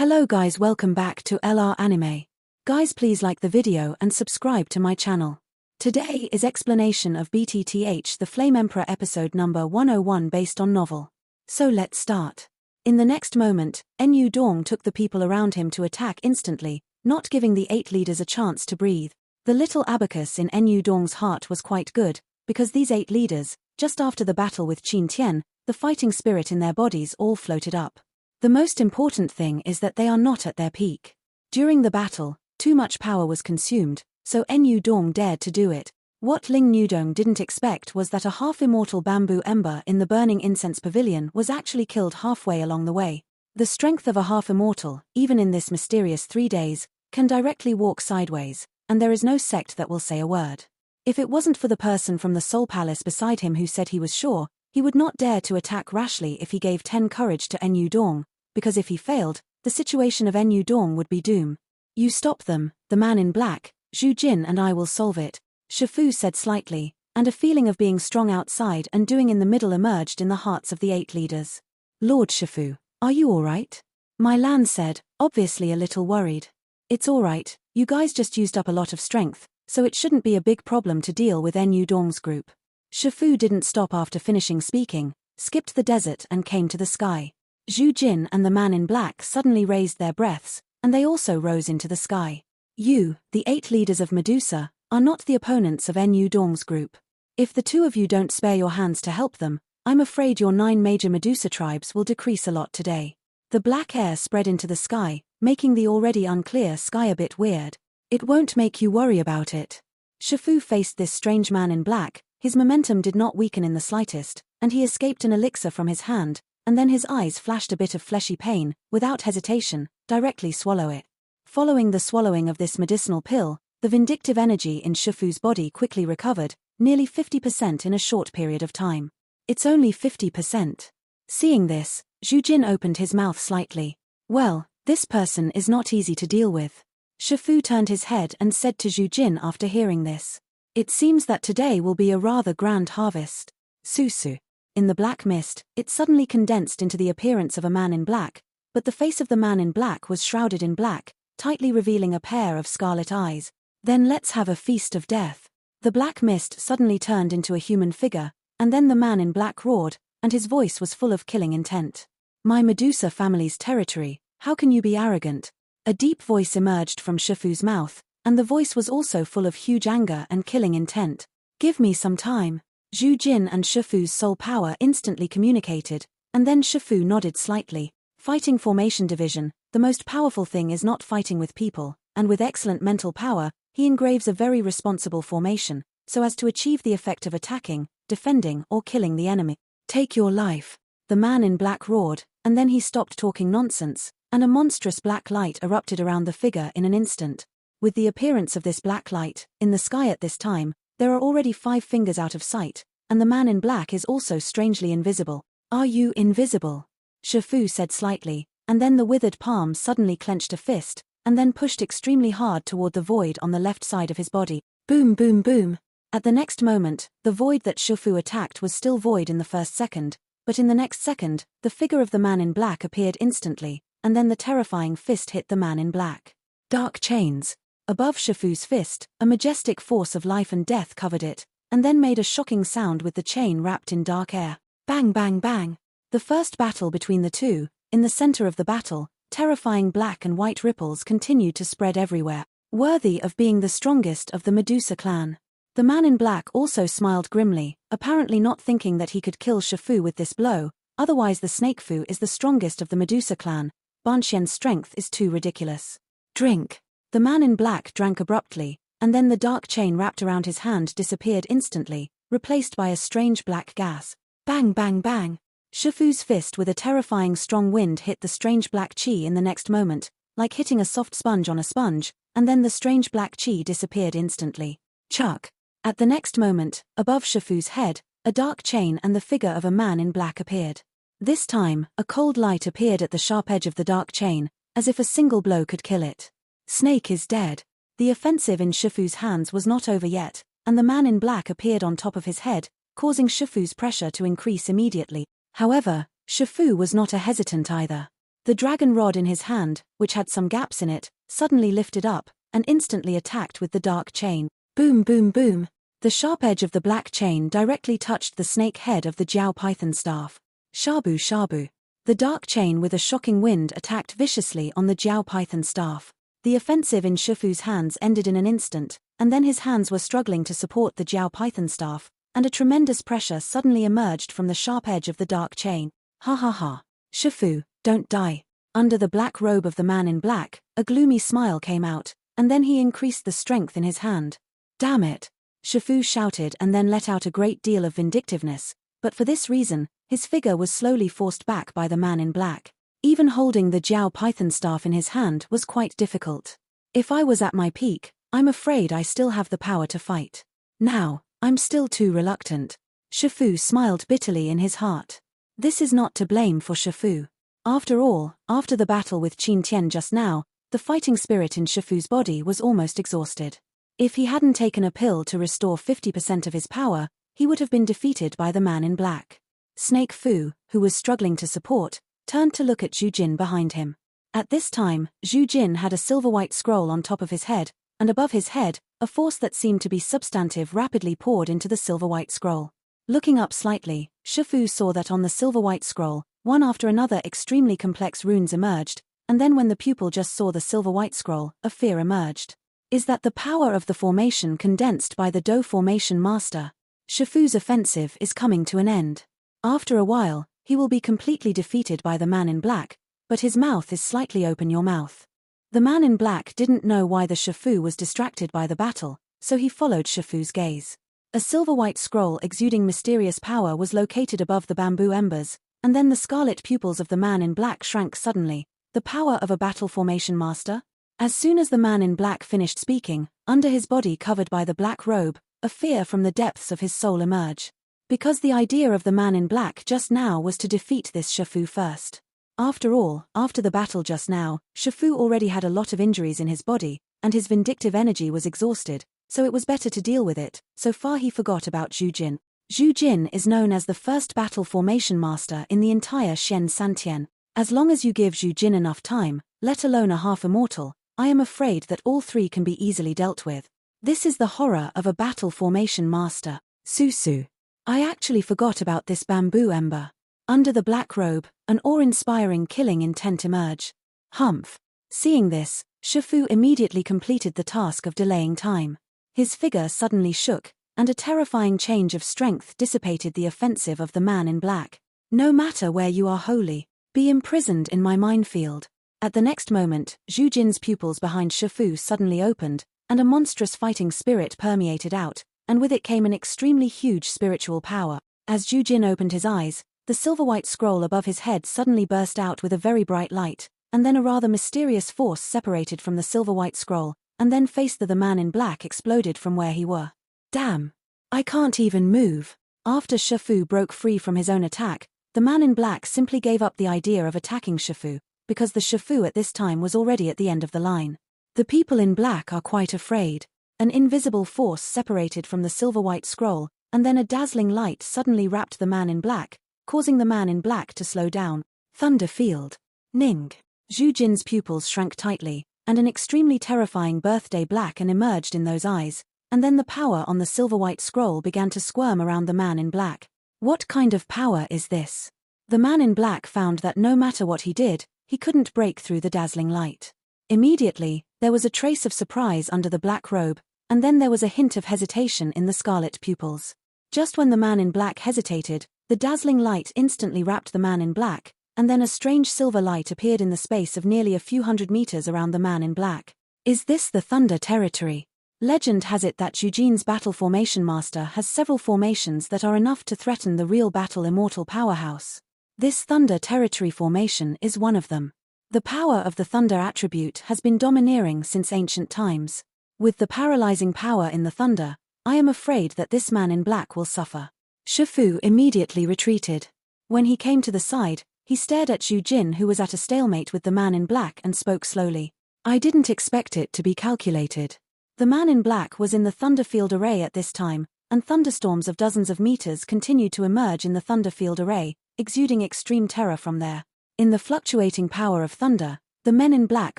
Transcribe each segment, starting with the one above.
Hello guys, welcome back to LR Anime. Guys, please like the video and subscribe to my channel. Today is explanation of BTTH the Flame Emperor episode number 101 based on novel. So let's start. In the next moment, Nu Dong took the people around him to attack instantly, not giving the 8 leaders a chance to breathe. The little abacus in Nu Dong's heart was quite good, because these 8 leaders, just after the battle with Qin Tian, the fighting spirit in their bodies all floated up. The most important thing is that they are not at their peak. During the battle, too much power was consumed, so Nu Dong dared to do it. What Ling Nudong didn't expect was that a half-immortal bamboo ember in the burning incense pavilion was actually killed halfway along the way. The strength of a half-immortal, even in this mysterious 3 days, can directly walk sideways, and there is no sect that will say a word. If it wasn't for the person from the Soul Palace beside him who said he was sure, he would not dare to attack rashly if he gave 10 courage to Nu Dong, because if he failed, the situation of Nu Dong would be doom. You stop them, the man in black, Zhu Jin and I will solve it, Shifu said slightly, and a feeling of being strong outside and doing in the middle emerged in the hearts of the 8 leaders. Lord Shifu, are you alright? Mai Lan said, obviously a little worried. It's alright, you guys just used up a lot of strength, so it shouldn't be a big problem to deal with Nu Dong's group. Shifu didn't stop after finishing speaking, skipped the desert and came to the sky. Zhu Jin and the man in black suddenly raised their breaths, and they also rose into the sky. You, the 8 leaders of Medusa, are not the opponents of Nu Dong's group. If the 2 of you don't spare your hands to help them, I'm afraid your 9 major Medusa tribes will decrease a lot today. The black air spread into the sky, making the already unclear sky a bit weird. It won't make you worry about it. Shifu faced this strange man in black, his momentum did not weaken in the slightest, and he escaped an elixir from his hand, and then his eyes flashed a bit of fleshy pain, without hesitation, directly swallow it. Following the swallowing of this medicinal pill, the vindictive energy in Shifu's body quickly recovered, nearly 50% in a short period of time. It's only 50%. Seeing this, Zhu Jin opened his mouth slightly. Well, this person is not easy to deal with. Shifu turned his head and said to Zhu Jin after hearing this. It seems that today will be a rather grand harvest. Susu. In the black mist, it suddenly condensed into the appearance of a man in black, but the face of the man in black was shrouded in black, tightly revealing a pair of scarlet eyes. Then let's have a feast of death. The black mist suddenly turned into a human figure, and then the man in black roared, and his voice was full of killing intent. My Medusa family's territory, how can you be arrogant? A deep voice emerged from Shifu's mouth, and the voice was also full of huge anger and killing intent. Give me some time. Zhu Jin and Shifu's soul power instantly communicated, and then Shifu nodded slightly. Fighting formation division, the most powerful thing is not fighting with people, and with excellent mental power, he engraves a very responsible formation, so as to achieve the effect of attacking, defending or killing the enemy. Take your life. The man in black roared, and then he stopped talking nonsense, and a monstrous black light erupted around the figure in an instant. With the appearance of this black light, in the sky at this time, there are already 5 fingers out of sight, and the man in black is also strangely invisible. Are you invisible? Shifu said slightly, and then the withered palm suddenly clenched a fist, and then pushed extremely hard toward the void on the left side of his body. Boom boom boom. At the next moment, the void that Shifu attacked was still void in the first second, but in the next second, the figure of the man in black appeared instantly, and then the terrifying fist hit the man in black. Dark chains. Above Shifu's fist, a majestic force of life and death covered it, and then made a shocking sound with the chain wrapped in dark air. Bang bang bang. The first battle between the 2, in the center of the battle, terrifying black and white ripples continued to spread everywhere, worthy of being the strongest of the Medusa clan. The man in black also smiled grimly, apparently not thinking that he could kill Shifu with this blow, otherwise the Snake Fu is the strongest of the Medusa clan. Banxian's strength is too ridiculous. Drink. The man in black drank abruptly, and then the dark chain wrapped around his hand disappeared instantly, replaced by a strange black gas. Bang bang bang. Shifu's fist with a terrifying strong wind hit the strange black chi in the next moment, like hitting a soft sponge on a sponge, and then the strange black chi disappeared instantly. Chuck. At the next moment, above Shifu's head, a dark chain and the figure of a man in black appeared. This time, a cold light appeared at the sharp edge of the dark chain, as if a single blow could kill it. Snake is dead. The offensive in Shifu's hands was not over yet, and the man in black appeared on top of his head, causing Shifu's pressure to increase immediately. However, Shifu was not a hesitant either. The dragon rod in his hand, which had some gaps in it, suddenly lifted up, and instantly attacked with the dark chain. Boom boom boom. The sharp edge of the black chain directly touched the snake head of the Jiao python staff. Shabu shabu. The dark chain with a shocking wind attacked viciously on the Jiao python staff. The offensive in Shifu's hands ended in an instant, and then his hands were struggling to support the Jiao python staff, and a tremendous pressure suddenly emerged from the sharp edge of the dark chain. Ha ha ha. Shifu, don't die. Under the black robe of the man in black, a gloomy smile came out, and then he increased the strength in his hand. Damn it. Shifu shouted and then let out a great deal of vindictiveness, but for this reason, his figure was slowly forced back by the man in black. Even holding the Jiao python staff in his hand was quite difficult. If I was at my peak, I'm afraid I still have the power to fight. Now, I'm still too reluctant. Shifu smiled bitterly in his heart. This is not to blame for Shifu. After all, after the battle with Qin Tian just now, the fighting spirit in Shifu's body was almost exhausted. If he hadn't taken a pill to restore 50% of his power, he would have been defeated by the man in black. Snake Fu, who was struggling to support, turned to look at Zhu Jin behind him. At this time, Zhu Jin had a silver-white scroll on top of his head, and above his head, a force that seemed to be substantive rapidly poured into the silver-white scroll. Looking up slightly, Shifu saw that on the silver-white scroll, one after another extremely complex runes emerged, and then when the pupil just saw the silver-white scroll, a fear emerged. Is that the power of the formation condensed by the Do Formation Master? Shifu's offensive is coming to an end. After a while, he will be completely defeated by the man in black, but his mouth is slightly open. Your mouth. The man in black didn't know why the Shifu was distracted by the battle, so he followed Shifu's gaze. A silver-white scroll exuding mysterious power was located above the bamboo embers, and then the scarlet pupils of the man in black shrank suddenly. The power of a battle formation master? As soon as the man in black finished speaking, under his body covered by the black robe, a fear from the depths of his soul emerged. Because the idea of the man in black just now was to defeat this Shifu first. After all, after the battle just now, Shifu already had a lot of injuries in his body, and his vindictive energy was exhausted, so it was better to deal with it. So far he forgot about Zhu Jin. Zhu Jin is known as the first battle formation master in the entire Shen Santian. As long as you give Zhu Jin enough time, let alone a half-immortal, I am afraid that all three can be easily dealt with. This is the horror of a battle formation master. Susu. I actually forgot about this bamboo ember. Under the black robe, an awe-inspiring killing intent emerged. Humph. Seeing this, Shifu immediately completed the task of delaying time. His figure suddenly shook, and a terrifying change of strength dissipated the offensive of the man in black. No matter where you are holy, be imprisoned in my minefield. At the next moment, Zhu Jin's pupils behind Shifu suddenly opened, and a monstrous fighting spirit permeated out, and with it came an extremely huge spiritual power. As Zhu Jin opened his eyes, the silver-white scroll above his head suddenly burst out with a very bright light, and then a rather mysterious force separated from the silver-white scroll, and then faced the man in black exploded from where he were. Damn! I can't even move. After Shifu broke free from his own attack, the man in black simply gave up the idea of attacking Shifu, because the Shifu at this time was already at the end of the line. The people in black are quite afraid. An invisible force separated from the silver-white scroll, and then a dazzling light suddenly wrapped the man in black, causing the man in black to slow down. Thunder Field. Ning. Zhu Jin's pupils shrank tightly, and an extremely terrifying birthday blacken emerged in those eyes, and then the power on the silver-white scroll began to squirm around the man in black. What kind of power is this? The man in black found that no matter what he did, he couldn't break through the dazzling light. Immediately, there was a trace of surprise under the black robe, and then there was a hint of hesitation in the scarlet pupils. Just when the man in black hesitated, the dazzling light instantly wrapped the man in black, and then a strange silver light appeared in the space of nearly a few hundred meters around the man in black. Is this the Thunder Territory? Legend has it that Zhu Jin's battle formation master has several formations that are enough to threaten the real battle immortal powerhouse. This Thunder Territory formation is one of them. The power of the Thunder attribute has been domineering since ancient times. With the paralyzing power in the Thunder, I am afraid that this man in black will suffer. Shifu immediately retreated. When he came to the side, he stared at Zhu Jin, who was at a stalemate with the man in black, and spoke slowly. I didn't expect it to be calculated. The man in black was in the Thunderfield array at this time, and thunderstorms of dozens of meters continued to emerge in the Thunderfield array, exuding extreme terror from there. In the fluctuating power of thunder, the men in black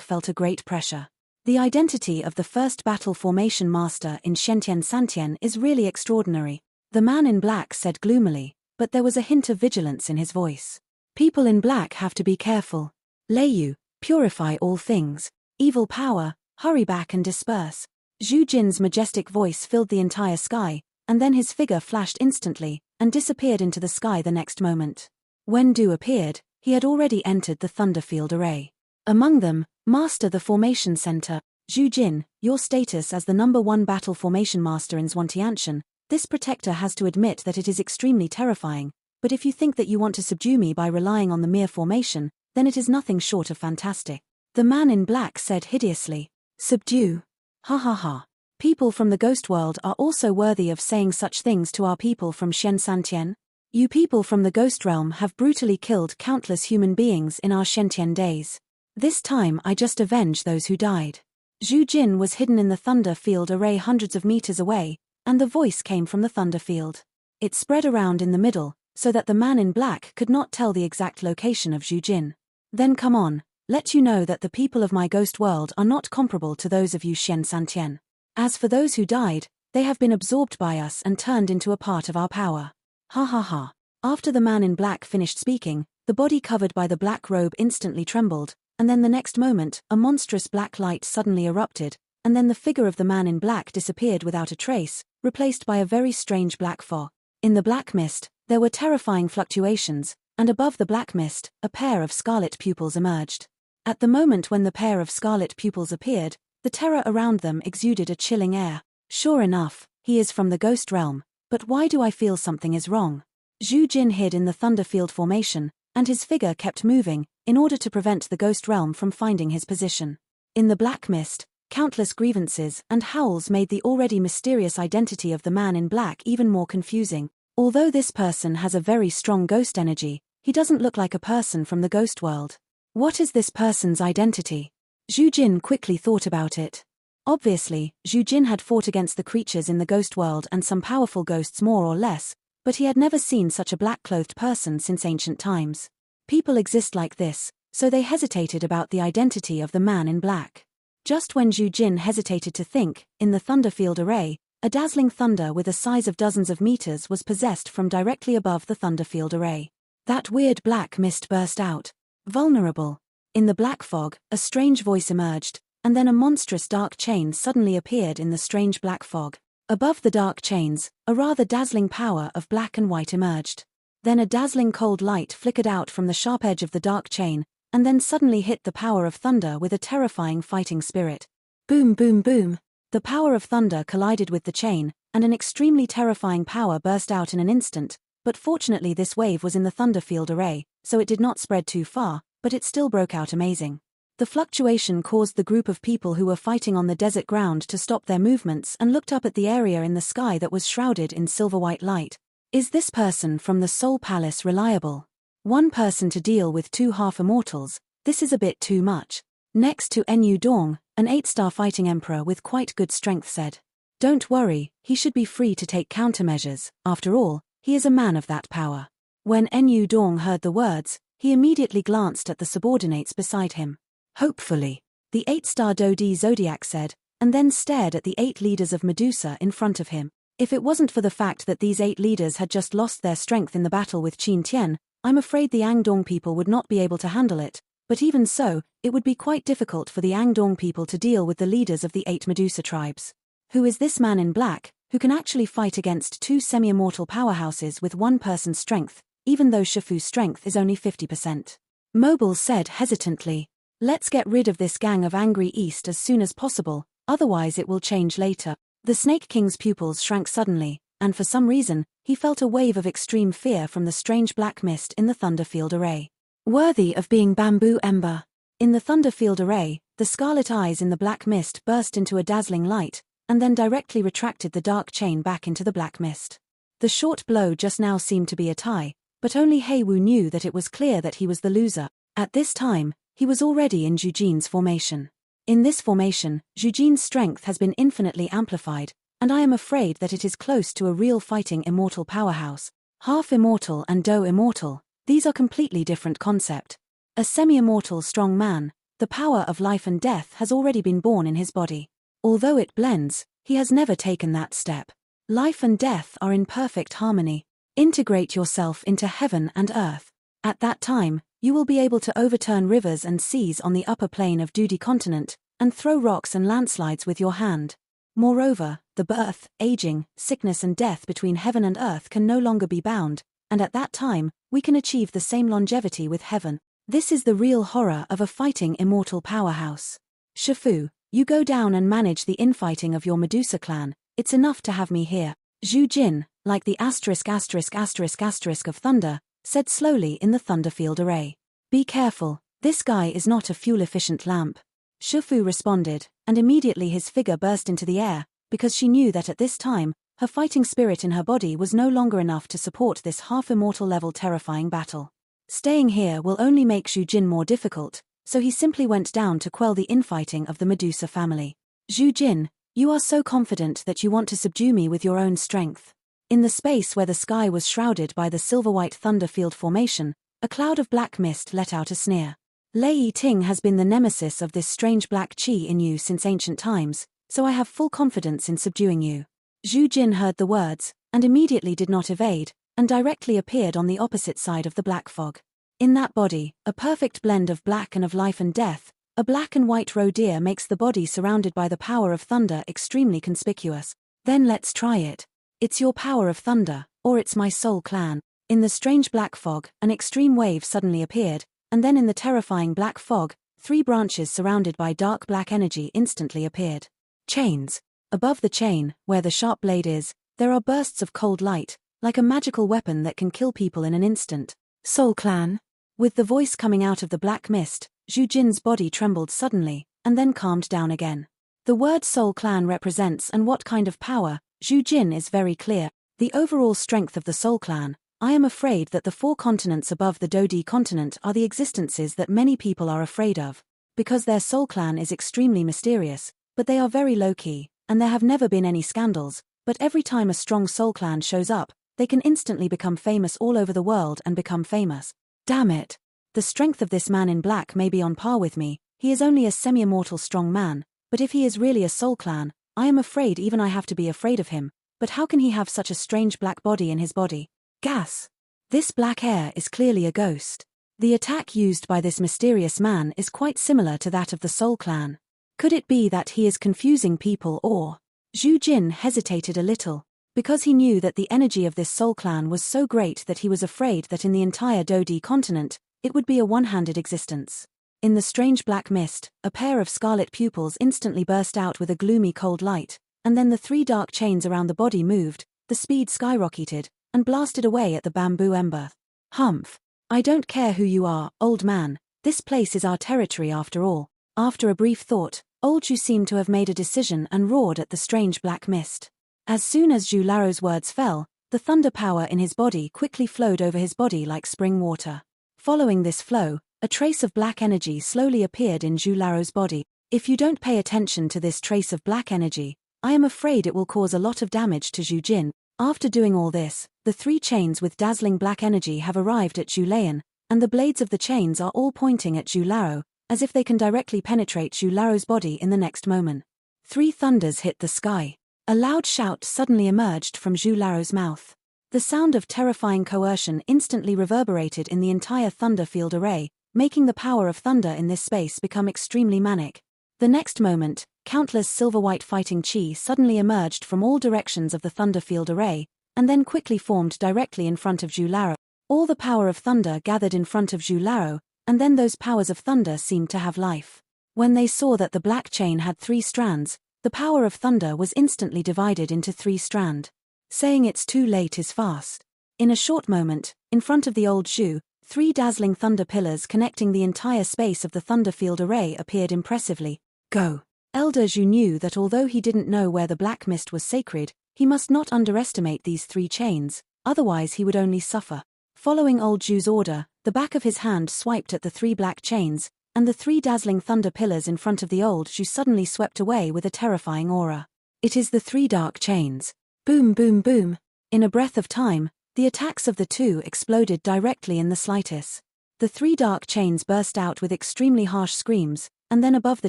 felt a great pressure. The identity of the first battle formation master in Shentian Santian is really extraordinary, the man in black said gloomily, but there was a hint of vigilance in his voice. People in black have to be careful. Leiyu, purify all things. Evil power, hurry back and disperse. Zhu Jin's majestic voice filled the entire sky, and then his figure flashed instantly, and disappeared into the sky the next moment. When Du appeared, he had already entered the Thunderfield array. Among them, Master the Formation Center, Zhu Jin, your status as the #1 battle formation master in Zhuantianshan, this protector has to admit that it is extremely terrifying, but if you think that you want to subdue me by relying on the mere formation, then it is nothing short of fantastic. The man in black said hideously. Subdue. Ha ha ha. People from the ghost world are also worthy of saying such things to our people from Xian Santian? You people from the ghost realm have brutally killed countless human beings in our Shentian days. This time I just avenge those who died. Zhu Jin was hidden in the thunder field array hundreds of meters away, and the voice came from the thunder field. It spread around in the middle, so that the man in black could not tell the exact location of Zhu Jin. Then come on, let you know that the people of my ghost world are not comparable to those of you Xian Santian. As for those who died, they have been absorbed by us and turned into a part of our power. Ha ha ha. After the man in black finished speaking, the body covered by the black robe instantly trembled, and then the next moment, a monstrous black light suddenly erupted, and then the figure of the man in black disappeared without a trace, replaced by a very strange black fog. In the black mist, there were terrifying fluctuations, and above the black mist, a pair of scarlet pupils emerged. At the moment when the pair of scarlet pupils appeared, the terror around them exuded a chilling air. Sure enough, he is from the ghost realm, but why do I feel something is wrong? Zhu Jin hid in the Thunderfield formation, and his figure kept moving, in order to prevent the ghost realm from finding his position. In the black mist, countless grievances and howls made the already mysterious identity of the man in black even more confusing. Although this person has a very strong ghost energy, he doesn't look like a person from the ghost world. What is this person's identity? Zhu Jin quickly thought about it. Obviously, Zhu Jin had fought against the creatures in the ghost world and some powerful ghosts more or less, but he had never seen such a black-clothed person since ancient times. People exist like this, so they hesitated about the identity of the man in black. Just when Zhu Jin hesitated to think, in the Thunderfield array, a dazzling thunder with a size of dozens of meters was possessed from directly above the Thunderfield array. That weird black mist burst out. Vulnerable. In the black fog, a strange voice emerged, and then a monstrous dark chain suddenly appeared in the strange black fog. Above the dark chains, a rather dazzling power of black and white emerged. Then a dazzling cold light flickered out from the sharp edge of the dark chain, and then suddenly hit the power of thunder with a terrifying fighting spirit. Boom boom boom. The power of thunder collided with the chain, and an extremely terrifying power burst out in an instant, but fortunately this wave was in the Thunderfield array, so it did not spread too far, but it still broke out amazing. The fluctuation caused the group of people who were fighting on the desert ground to stop their movements and looked up at the area in the sky that was shrouded in silver-white light. Is this person from the Soul Palace reliable? One person to deal with two half-immortals, this is a bit too much. Next to Enyu Dong, an 8-star fighting emperor with quite good strength said. Don't worry, he should be free to take countermeasures, after all, he is a man of that power. When Enyu Dong heard the words, he immediately glanced at the subordinates beside him. Hopefully, the 8-star Dodi Zodiac said, and then stared at the 8 leaders of Medusa in front of him. If it wasn't for the fact that these 8 leaders had just lost their strength in the battle with Qin Tian, I'm afraid the Angdong people would not be able to handle it, but even so, it would be quite difficult for the Angdong people to deal with the leaders of the 8 Medusa tribes. Who is this man in black, who can actually fight against 2 semi-immortal powerhouses with one person's strength, even though Shifu's strength is only 50%? Mobile said hesitantly. Let's get rid of this gang of angry East as soon as possible, otherwise it will change later. The Snake King's pupils shrank suddenly, and for some reason, he felt a wave of extreme fear from the strange black mist in the Thunderfield array. Worthy of being bamboo ember. In the Thunderfield array, the scarlet eyes in the black mist burst into a dazzling light, and then directly retracted the dark chain back into the black mist. The short blow just now seemed to be a tie, but only Heiwu knew that it was clear that he was the loser. At this time, he was already in Zhu Jin's formation. In this formation, Zhu Jin's strength has been infinitely amplified, and I am afraid that it is close to a real fighting immortal powerhouse. Half immortal and Do immortal, these are completely different concept. A semi-immortal strong man, the power of life and death has already been born in his body. Although it blends, he has never taken that step. Life and death are in perfect harmony. Integrate yourself into heaven and earth. At that time, you will be able to overturn rivers and seas on the upper plane of Dudi continent, and throw rocks and landslides with your hand. Moreover, the birth, aging, sickness and death between heaven and earth can no longer be bound, and at that time, we can achieve the same longevity with heaven. This is the real horror of a fighting immortal powerhouse. Shifu, you go down and manage the infighting of your Medusa clan. It's enough to have me here. Zhu Jin, like the ***** of thunder, said slowly in the thunderfield array. Be careful, this guy is not a fuel-efficient lamp. Shifu responded, and immediately his figure burst into the air, because she knew that at this time, her fighting spirit in her body was no longer enough to support this half-immortal level terrifying battle. Staying here will only make Zhu Jin more difficult, so he simply went down to quell the infighting of the Medusa family. Zhu Jin, you are so confident that you want to subdue me with your own strength. In the space where the sky was shrouded by the silver-white thunder field formation, a cloud of black mist let out a sneer. Lei Yiting has been the nemesis of this strange black qi in you since ancient times, so I have full confidence in subduing you. Zhu Jin heard the words, and immediately did not evade, and directly appeared on the opposite side of the black fog. In that body, a perfect blend of black and of life and death, a black and white roe deer makes the body surrounded by the power of thunder extremely conspicuous. Then let's try it. It's your power of thunder, or it's my soul clan. In the strange black fog, an extreme wave suddenly appeared, and then in the terrifying black fog, 3 branches surrounded by dark black energy instantly appeared. Chains. Above the chain, where the sharp blade is, there are bursts of cold light, like a magical weapon that can kill people in an instant. Soul clan? With the voice coming out of the black mist, Zhu Jin's body trembled suddenly, and then calmed down again. The word soul clan represents and what kind of power. Zhu Jin is very clear. The overall strength of the soul clan. I am afraid that the 4 continents above the Dodi continent are the existences that many people are afraid of. Because their soul clan is extremely mysterious, but they are very low-key, and there have never been any scandals, but every time a strong soul clan shows up, they can instantly become famous all over the world and become famous. Damn it. The strength of this man in black may be on par with me, he is only a semi-immortal strong man, but if he is really a soul clan, I am afraid even I have to be afraid of him, but how can he have such a strange black body in his body? Gas. This black air is clearly a ghost. The attack used by this mysterious man is quite similar to that of the Soul Clan. Could it be that he is confusing people or? Zhu Jin hesitated a little, because he knew that the energy of this Soul Clan was so great that he was afraid that in the entire Dodi continent, it would be a one-handed existence. In the strange black mist, a pair of scarlet pupils instantly burst out with a gloomy cold light, and then the 3 dark chains around the body moved, the speed skyrocketed, and blasted away at the bamboo ember. Humph. I don't care who you are, old man, this place is our territory after all. After a brief thought, old Zhu seemed to have made a decision and roared at the strange black mist. As soon as Zhu Laro's words fell, the thunder power in his body quickly flowed over his body like spring water. Following this flow, a trace of black energy slowly appeared in Zhu Laro's body. If you don't pay attention to this trace of black energy, I am afraid it will cause a lot of damage to Zhu Jin. After doing all this, the 3 chains with dazzling black energy have arrived at Zhu Layan, and the blades of the chains are all pointing at Zhu Laro, as if they can directly penetrate Zhu Laro's body in the next moment. 3 thunders hit the sky. A loud shout suddenly emerged from Zhu Laro's mouth. The sound of terrifying coercion instantly reverberated in the entire thunder field array, making the power of thunder in this space become extremely manic. The next moment, countless silver-white fighting chi suddenly emerged from all directions of the thunder field array, and then quickly formed directly in front of Zhu Laro. All the power of thunder gathered in front of Zhu Laro, and then those powers of thunder seemed to have life. When they saw that the black chain had 3 strands, the power of thunder was instantly divided into 3 strands. Saying it's too late is fast. In a short moment, in front of the old Zhu, 3 dazzling thunder pillars connecting the entire space of the thunder field array appeared impressively. Go. Elder Zhu knew that although he didn't know where the black mist was sacred, he must not underestimate these 3 chains, otherwise he would only suffer. Following old Zhu's order, the back of his hand swiped at the 3 black chains, and the 3 dazzling thunder pillars in front of the old Zhu suddenly swept away with a terrifying aura. It is the 3 dark chains. Boom boom boom. In a breath of time, the attacks of the 2 exploded directly in the slightest. The 3 dark chains burst out with extremely harsh screams, and then above the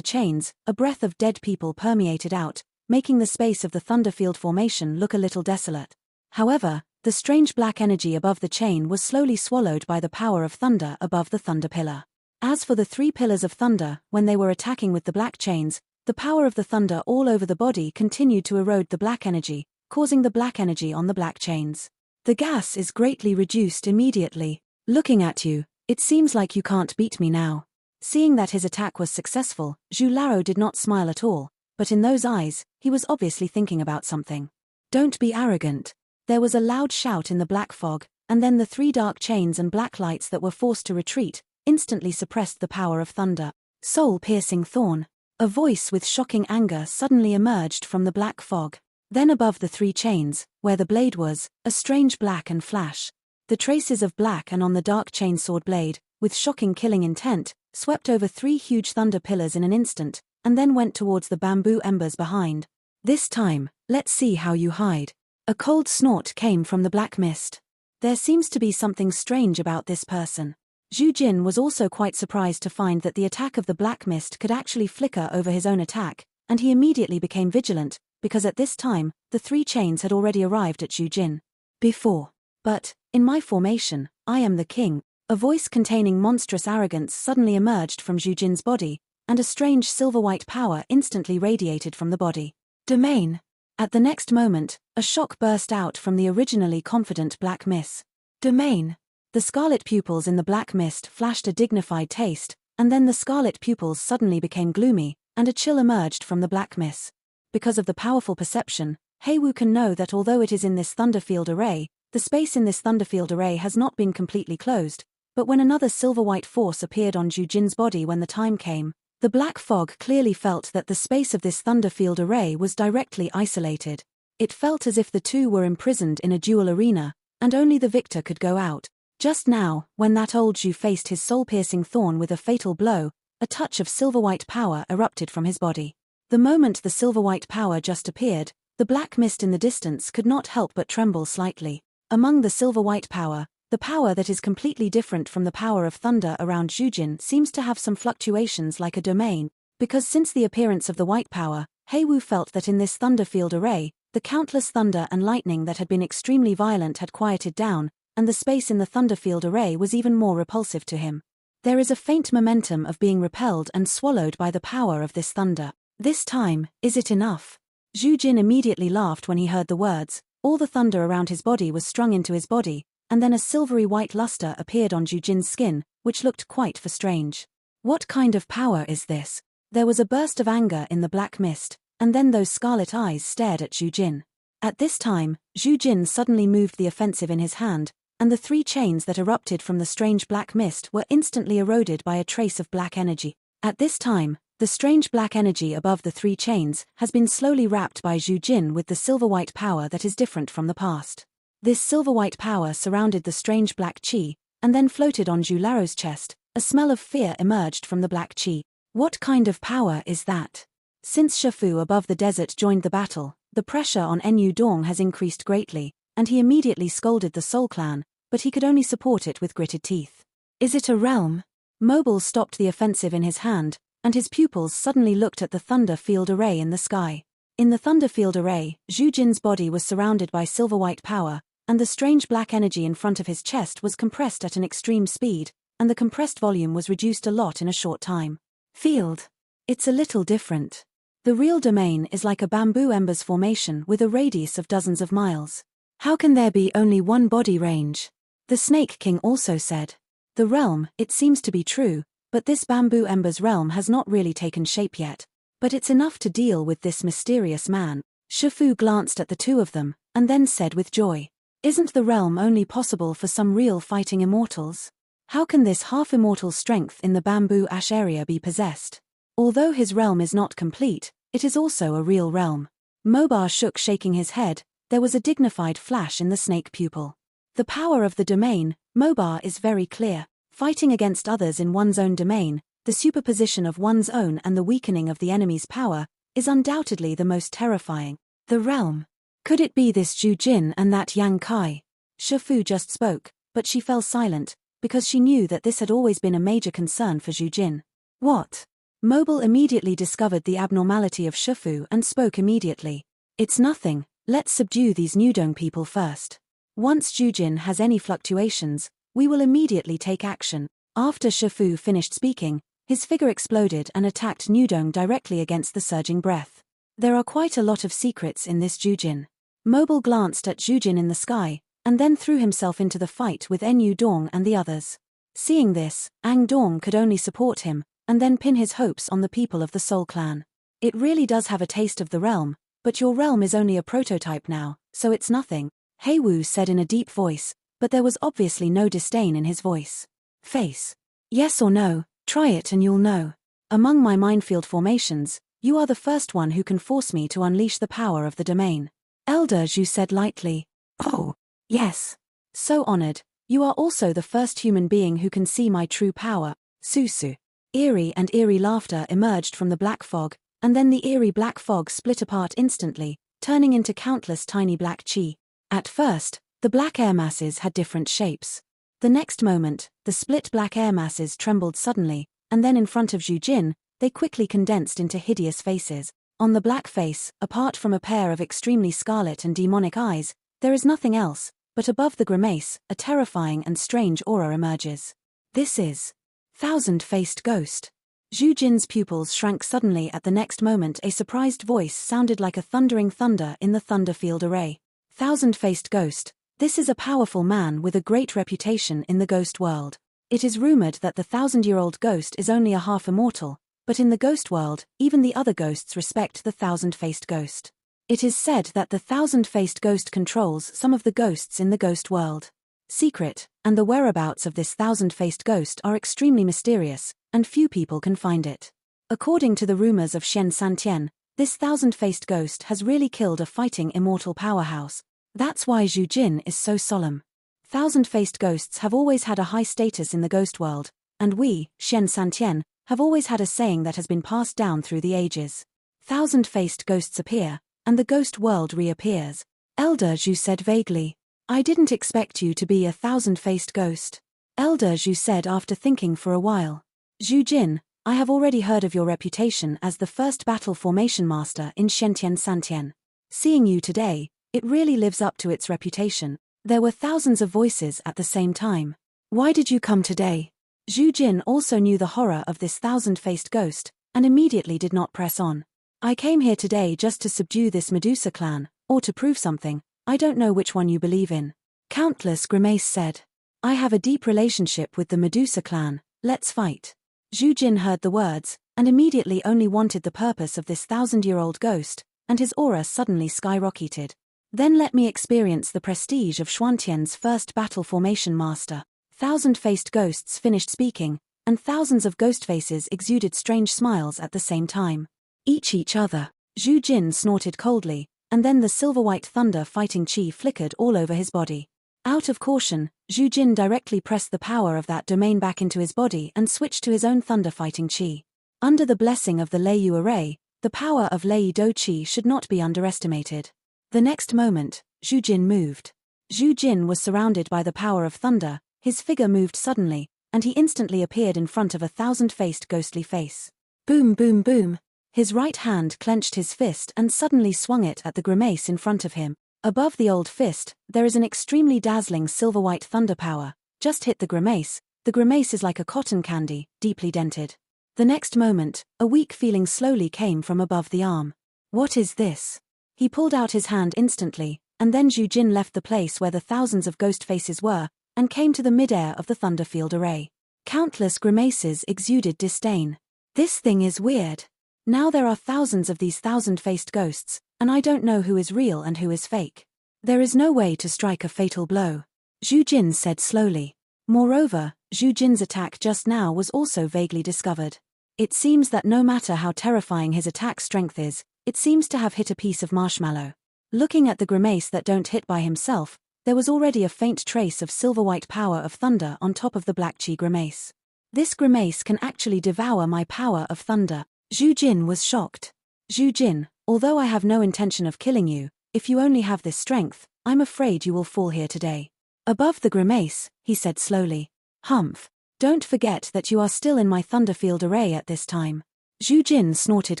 chains, a breath of dead people permeated out, making the space of the Thunderfield formation look a little desolate. However, the strange black energy above the chain was slowly swallowed by the power of thunder above the thunder pillar. As for the 3 pillars of thunder, when they were attacking with the black chains, the power of the thunder all over the body continued to erode the black energy, causing the black energy on the black chains. The gas is greatly reduced immediately. Looking at you, it seems like you can't beat me now. Seeing that his attack was successful, Zhu Laro did not smile at all, but in those eyes, he was obviously thinking about something. Don't be arrogant. There was a loud shout in the black fog, and then the 3 dark chains and black lights that were forced to retreat instantly suppressed the power of thunder. Soul-piercing thorn. A voice with shocking anger suddenly emerged from the black fog. Then above the 3 chains, where the blade was, a strange black and flash. The traces of black and on the dark chainsword blade, with shocking killing intent, swept over 3 huge thunder pillars in an instant, and then went towards the bamboo embers behind. This time, let's see how you hide. A cold snort came from the black mist. There seems to be something strange about this person. Zhu Jin was also quite surprised to find that the attack of the black mist could actually flicker over his own attack, and he immediately became vigilant, because at this time, the 3 chains had already arrived at Zhu Jin. Before. But, in my formation, I am the king. A voice containing monstrous arrogance suddenly emerged from Zhu Jin's body, and a strange silver-white power instantly radiated from the body. Domain. At the next moment, a shock burst out from the originally confident black mist. Domain. The scarlet pupils in the black mist flashed a dignified taste, and then the scarlet pupils suddenly became gloomy, and a chill emerged from the black mist. Because of the powerful perception, Heiwu can know that although it is in this thunderfield array, the space in this thunderfield array has not been completely closed, but when another silver-white force appeared on Zhu Jin's body when the time came, the black fog clearly felt that the space of this thunderfield array was directly isolated. It felt as if the two were imprisoned in a dual arena, and only the victor could go out. Just now, when that old Zhu faced his soul-piercing thorn with a fatal blow, a touch of silver-white power erupted from his body. The moment the silver-white power just appeared, the black mist in the distance could not help but tremble slightly. Among the silver-white power, the power that is completely different from the power of thunder around Zhu Jin seems to have some fluctuations like a domain, because since the appearance of the white power, Heiwu felt that in this thunderfield array, the countless thunder and lightning that had been extremely violent had quieted down, and the space in the thunderfield array was even more repulsive to him. There is a faint momentum of being repelled and swallowed by the power of this thunder. This time, is it enough? Zhu Jin immediately laughed when he heard the words. All the thunder around his body was strung into his body, and then a silvery white luster appeared on Zhu Jin's skin, which looked quite strange. What kind of power is this? There was a burst of anger in the black mist, and then those scarlet eyes stared at Zhu Jin. At this time, Zhu Jin suddenly moved the offensive in his hand, and the 3 chains that erupted from the strange black mist were instantly eroded by a trace of black energy. At this time, the strange black energy above the 3 chains has been slowly wrapped by Zhu Jin with the silver-white power that is different from the past. This silver-white power surrounded the strange black chi, and then floated on Zhu Laro's chest. A smell of fear emerged from the black chi. What kind of power is that? Since Shifu above the desert joined the battle, the pressure on Enyu Dong has increased greatly, and he immediately scolded the Soul Clan, but he could only support it with gritted teeth. Is it a realm? Mobile stopped the offensive in his hand, and his pupils suddenly looked at the thunder field array in the sky. In the thunder field array, Zhu Jin's body was surrounded by silver-white power, and the strange black energy in front of his chest was compressed at an extreme speed, and the compressed volume was reduced a lot in a short time. Field. It's a little different. The real domain is like a bamboo embers formation with a radius of dozens of miles. How can there be only one body range? The Snake King also said. The realm, it seems to be true, but this bamboo embers realm has not really taken shape yet. But it's enough to deal with this mysterious man. Shifu glanced at the two of them, and then said with joy, isn't the realm only possible for some real fighting immortals? How can this half-immortal strength in the bamboo ash area be possessed? Although his realm is not complete, it is also a real realm. Mobar shook, shaking his head. There was a dignified flash in the snake pupil. The power of the domain, Mobar, is very clear. Fighting against others in one's own domain, the superposition of one's own and the weakening of the enemy's power, is undoubtedly the most terrifying. The realm. Could it be this Zhu Jin and that Yang Kai? Shifu just spoke, but she fell silent, because she knew that this had always been a major concern for Zhu Jin. What? Mobile immediately discovered the abnormality of Shifu and spoke immediately. It's nothing, let's subdue these Nudong people first. Once Zhu Jin has any fluctuations, we will immediately take action. After Shifu finished speaking, his figure exploded and attacked Nudong directly against the surging breath. There are quite a lot of secrets in this Zhu Jin. Mobile glanced at Zhu Jin in the sky, and then threw himself into the fight with Enyu Dong and the others. Seeing this, Ang Dong could only support him, and then pin his hopes on the people of the Soul Clan. It really does have a taste of the realm, but your realm is only a prototype now, so it's nothing, Heiwu said in a deep voice, but there was obviously no disdain in his voice. Face. Yes or no, try it and you'll know. Among my minefield formations, you are the first one who can force me to unleash the power of the domain. Elder Zhu said lightly. Oh, yes. So honored, you are also the first human being who can see my true power, Susu. Eerie and eerie laughter emerged from the black fog, and then the eerie black fog split apart instantly, turning into countless tiny black chi. At first, the black air masses had different shapes. The next moment, the split black air masses trembled suddenly, and then in front of Zhu Jin, they quickly condensed into hideous faces. On the black face, apart from a pair of extremely scarlet and demonic eyes, there is nothing else, but above the grimace, a terrifying and strange aura emerges. This is Thousand-Faced Ghost. Zhu Jin's pupils shrank suddenly at the next moment. A surprised voice sounded like a thundering thunder in the Thunderfield array. Thousand-Faced Ghost, this is a powerful man with a great reputation in the ghost world. It is rumored that the 1,000-year-old ghost is only a half immortal, but in the ghost world, even the other ghosts respect the Thousand-Faced Ghost. It is said that the Thousand-Faced Ghost controls some of the ghosts in the ghost world. Secret, and the whereabouts of this Thousand-Faced Ghost are extremely mysterious, and few people can find it. According to the rumors of Shen Santian, this Thousand-Faced Ghost has really killed a fighting immortal powerhouse. That's why Zhu Jin is so solemn. Thousand-Faced Ghosts have always had a high status in the ghost world, and we, Shen Santian, have always had a saying that has been passed down through the ages. Thousand-Faced Ghosts appear, and the ghost world reappears. Elder Zhu said vaguely. I didn't expect you to be a Thousand-Faced Ghost. Elder Zhu said after thinking for a while. Zhu Jin, I have already heard of your reputation as the first battle formation master in Shentian Santian. Seeing you today, it really lives up to its reputation. There were thousands of voices at the same time. Why did you come today? Zhu Jin also knew the horror of this Thousand-Faced Ghost, and immediately did not press on. I came here today just to subdue this Medusa clan, or to prove something. I don't know which one you believe in. Countless Grimace said. I have a deep relationship with the Medusa clan, let's fight. Zhu Jin heard the words, and immediately only wanted the purpose of this 1,000-year-old ghost, and his aura suddenly skyrocketed. Then let me experience the prestige of Xuantian's first battle formation master. Thousand-Faced Ghosts finished speaking, and thousands of ghost faces exuded strange smiles at the same time. Each other. Zhu Jin snorted coldly, and then the silver-white thunder fighting chi flickered all over his body. Out of caution, Zhu Jin directly pressed the power of that domain back into his body and switched to his own thunder fighting chi. Under the blessing of the Lei array, the power of Lei Do Chi should not be underestimated. The next moment, Zhu Jin moved. Zhu Jin was surrounded by the power of thunder, his figure moved suddenly, and he instantly appeared in front of a thousand-faced ghostly face. Boom boom boom. His right hand clenched his fist and suddenly swung it at the grimace in front of him. Above the old fist, there is an extremely dazzling silver-white thunder power. Just hit the grimace is like a cotton candy, deeply dented. The next moment, a weak feeling slowly came from above the arm. What is this? He pulled out his hand instantly, and then Zhu Jin left the place where the thousands of ghost faces were, and came to the mid-air of the Thunderfield array. Countless grimaces exuded disdain. This thing is weird. Now there are thousands of these thousand-faced ghosts, and I don't know who is real and who is fake. There is no way to strike a fatal blow. Zhu Jin said slowly. Moreover, Zhu Jin's attack just now was also vaguely discovered. It seems that no matter how terrifying his attack strength is, it seems to have hit a piece of marshmallow. Looking at the grimace that don't hit by himself, there was already a faint trace of silver-white power of thunder on top of the black chi grimace. This grimace can actually devour my power of thunder. Zhu Jin was shocked. Zhu Jin, although I have no intention of killing you, if you only have this strength, I'm afraid you will fall here today. Above the grimace, he said slowly. Humph. Don't forget that you are still in my thunderfield array at this time. Zhu Jin snorted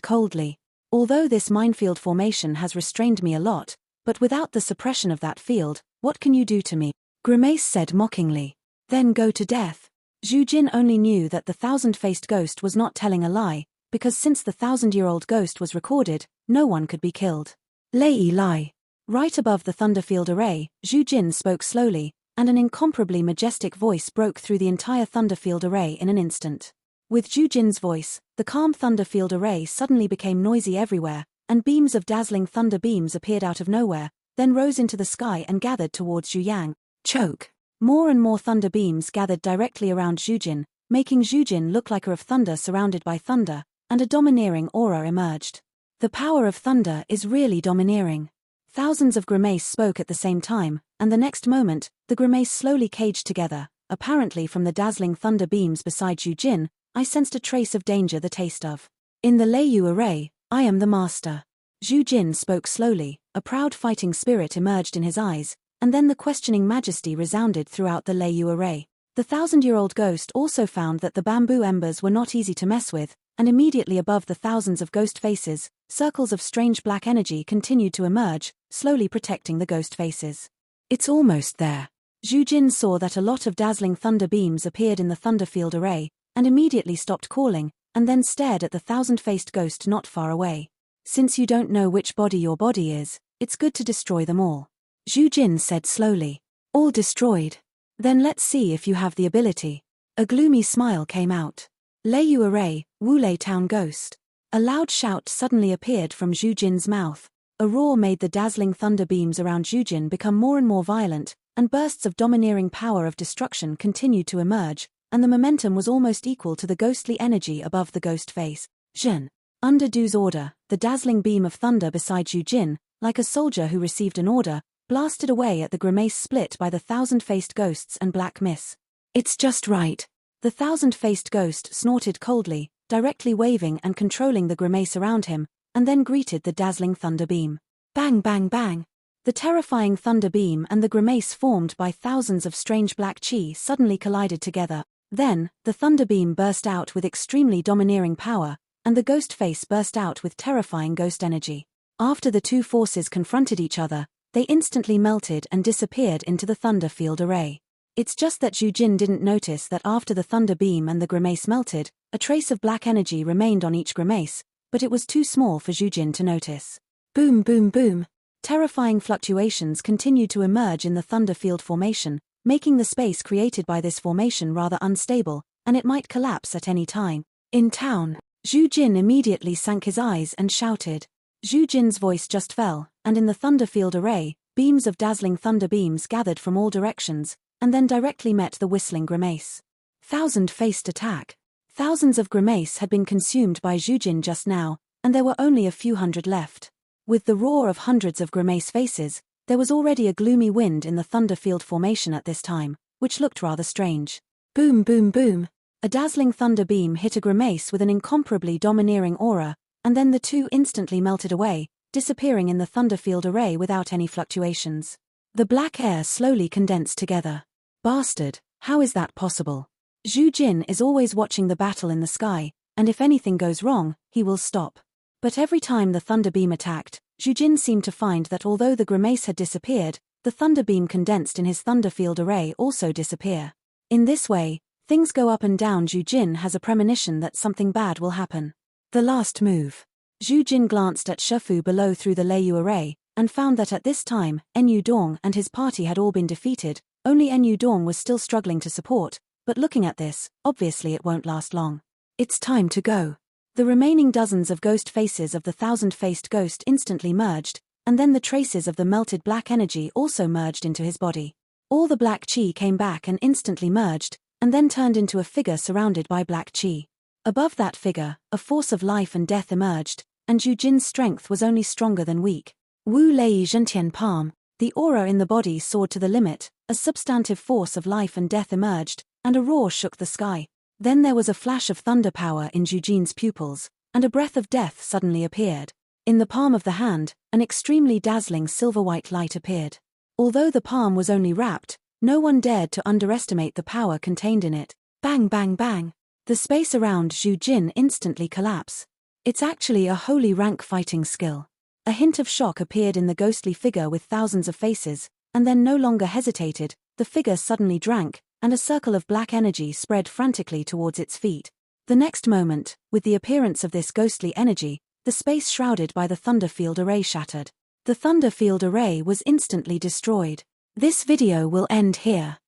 coldly. Although this minefield formation has restrained me a lot, but without the suppression of that field, what can you do to me? Grimace said mockingly. Then go to death. Zhu Jin only knew that the thousand-faced ghost was not telling a lie, because since the 1,000-year-old ghost was recorded, no one could be killed. Lei Lai. Right above the thunderfield array, Zhu Jin spoke slowly, and an incomparably majestic voice broke through the entire thunderfield array in an instant. With Zhu Jin's voice, the calm thunderfield array suddenly became noisy everywhere, and beams of dazzling thunder beams appeared out of nowhere, then rose into the sky and gathered towards Zhu Yang. Choke. More and more thunder beams gathered directly around Zhu Jin, making Zhu Jin look like a of thunder surrounded by thunder, and a domineering aura emerged. The power of thunder is really domineering. Thousands of grimace spoke at the same time, and the next moment, the grimace slowly caged together. Apparently from the dazzling thunder beams beside Zhu Jin, I sensed a trace of danger, the taste of. In the Leiyu array, I am the master. Zhu Jin spoke slowly, a proud fighting spirit emerged in his eyes, and then the questioning majesty resounded throughout the Leiyu array. The 1,000-year-old ghost also found that the bamboo embers were not easy to mess with, and immediately above the thousands of ghost faces, circles of strange black energy continued to emerge, slowly protecting the ghost faces. It's almost there. Zhu Jin saw that a lot of dazzling thunder beams appeared in the thunderfield array, and immediately stopped calling, and then stared at the 1,000-faced ghost not far away. Since you don't know which body your body is, it's good to destroy them all. Zhu Jin said slowly. All destroyed? Then let's see if you have the ability. A gloomy smile came out. Leiyu array, Wulei town ghost. A loud shout suddenly appeared from Zhu Jin's mouth. A roar made the dazzling thunder beams around Zhu Jin become more and more violent, and bursts of domineering power of destruction continued to emerge, and the momentum was almost equal to the ghostly energy above the ghost face. Zhen. Under Du's order, the dazzling beam of thunder beside Zhu Jin, like a soldier who received an order, blasted away at the grimace split by the 1,000-faced ghosts and black miss. It's just right. The 1,000-faced ghost snorted coldly, directly waving and controlling the grimace around him, and then greeted the dazzling thunder beam. Bang bang bang. The terrifying thunder beam and the grimace formed by thousands of strange black chi suddenly collided together. Then, the thunder beam burst out with extremely domineering power, and the ghost face burst out with terrifying ghost energy. After the two forces confronted each other, they instantly melted and disappeared into the thunder field array. It's just that Zhu Jin didn't notice that after the thunder beam and the grimace melted, a trace of black energy remained on each grimace, but it was too small for Zhu Jin to notice. Boom boom boom. Terrifying fluctuations continued to emerge in the thunder field formation, making the space created by this formation rather unstable, and it might collapse at any time. In town, Zhu Jin immediately sank his eyes and shouted. Zhu Jin's voice just fell, and in the thunder field array, beams of dazzling thunder beams gathered from all directions, and then directly met the whistling grimace. 1,000-faced attack. Thousands of grimace had been consumed by Zhu Jin just now, and there were only a few hundred left. With the roar of hundreds of grimace faces, there was already a gloomy wind in the thunder field formation at this time, which looked rather strange. Boom boom boom. A dazzling thunder beam hit a grimace with an incomparably domineering aura, and then the two instantly melted away, disappearing in the thunder field array without any fluctuations. The black air slowly condensed together. Bastard, how is that possible? Zhu Jin is always watching the battle in the sky, and if anything goes wrong, he will stop. But every time the thunder beam attacked, Zhu Jin seemed to find that although the grimace had disappeared, the thunder beam condensed in his thunder field array also disappear. In this way, things go up and down. Zhu Jin has a premonition that something bad will happen. The last move. Zhu Jin glanced at Shifu below through the Leiyu array, and found that at this time, Enyu Dong and his party had all been defeated, only Enyu Dong was still struggling to support, but looking at this, obviously it won't last long. It's time to go. The remaining dozens of ghost faces of the 1,000-faced ghost instantly merged, and then the traces of the melted black energy also merged into his body. All the black chi came back and instantly merged, and then turned into a figure surrounded by black chi. Above that figure, a force of life and death emerged, and Zhu Jin's strength was only stronger than weak. Wu Lei Zhentian Palm. The aura in the body soared to the limit, a substantive force of life and death emerged, and a roar shook the sky. Then there was a flash of thunder power in Zhu Jin's pupils, and a breath of death suddenly appeared. In the palm of the hand, an extremely dazzling silver-white light appeared. Although the palm was only wrapped, No one dared to underestimate the power contained in it. Bang bang bang. The space around Zhu Jin instantly collapsed. It's actually a holy rank fighting skill. A hint of shock appeared in the ghostly figure with thousands of faces, and then no longer hesitated, the figure suddenly drank, and a circle of black energy spread frantically towards its feet. The next moment, with the appearance of this ghostly energy, the space shrouded by the thunder field array shattered. The thunder field array was instantly destroyed. This video will end here.